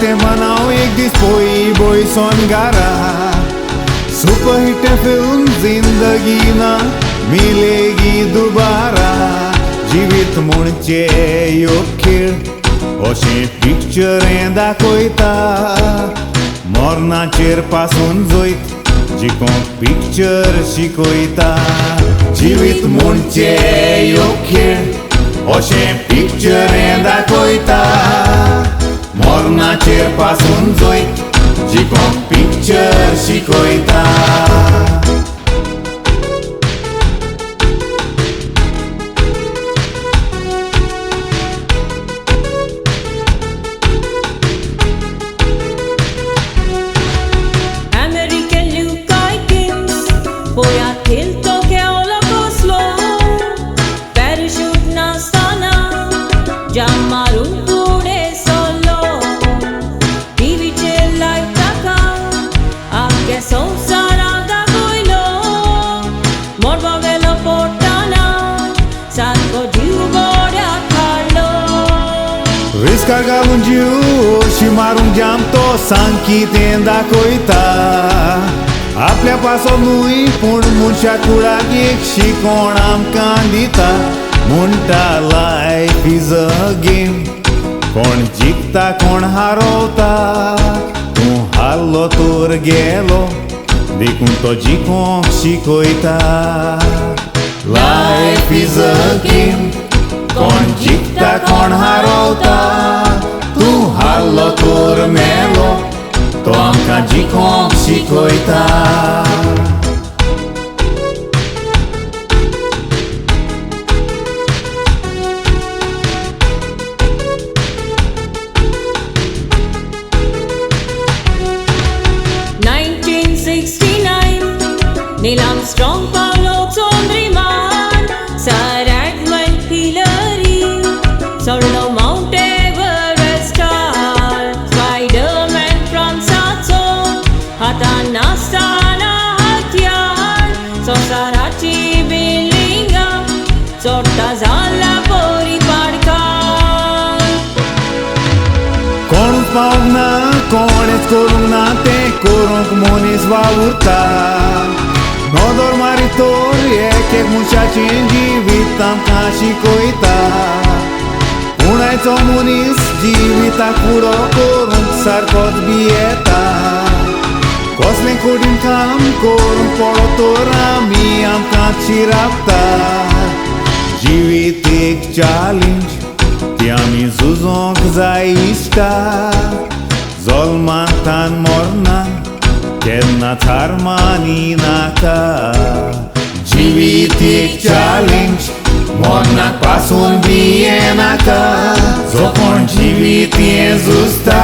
ते म्हणाव एक दीस पोई बोयसोन घरा सुपरहिट फिल्म जिंदगी ना मिलेगी दुबारा जिवीत म्हणचे योग खेळ अशें पिक्चरें दाखयता मरणाचेर पासून जैत जिकोंक पिक्चर शिकयता जिवीत म्हणचे योग खेळ अशें पिक्चरें दाखयता मरणाचेर पासून जैत जिकोंक पिक्चर शिकयता Pojatil to keola koslo Parachute nastana Jammaru pude solo TV che live taka Aake sansara da koilo Morva velo potana Sarko jiv goda khalo Riscar घालून जीव अशी मारून जाम तो सांग तें दाखयता आपल्या पासूनूय पूण मनशा कुळाक एक शिकोण आमकां दिता म्हणटा लायफ इज अ गेम कोण जिखता कोण हारवता तूं हारलो तर गेलो देखून तो जिखोंक शिकयता लायफ इज अ गेम कोण जिखता कोण हारवता तूं हारलो तर मेलो तो आमकां जिखोंक शिकयता Neil Armstrong, Paulo Sondriman, Sir Edmund Hillary, Solo Mount Everest, Spider-Man from Satso, Hatanastana Hatyar, Sosarachi Billingham, Sortazala Poripadkar. कोणूच पावूंक ना कोणेच करूंक ना तें करूंक मनीस वावुरता नदर मारी तर एक एक मनशाचें जिवीत आमकां शिकयता पुणायचो मनीस जिविताक फुडो करूंक सारकोच बी येता कसलें कठीण काम करूंक पडो तर आमी आमकां चिरापता जिवीत एक चॅलेंज ती आमी झुजोंक जाय दिसता जल्मांतान मरनान केन्नाच हार मानिनाका जिवीत एक चॅलेंज मरणाक पासून भियेनाका जो कोण जिवीत हें झुजता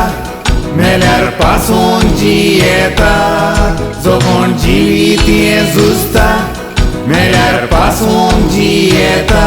मेल्यार पासून जियेता जो कोण जिवीत हें झुजता मेल्यार पासून जियेता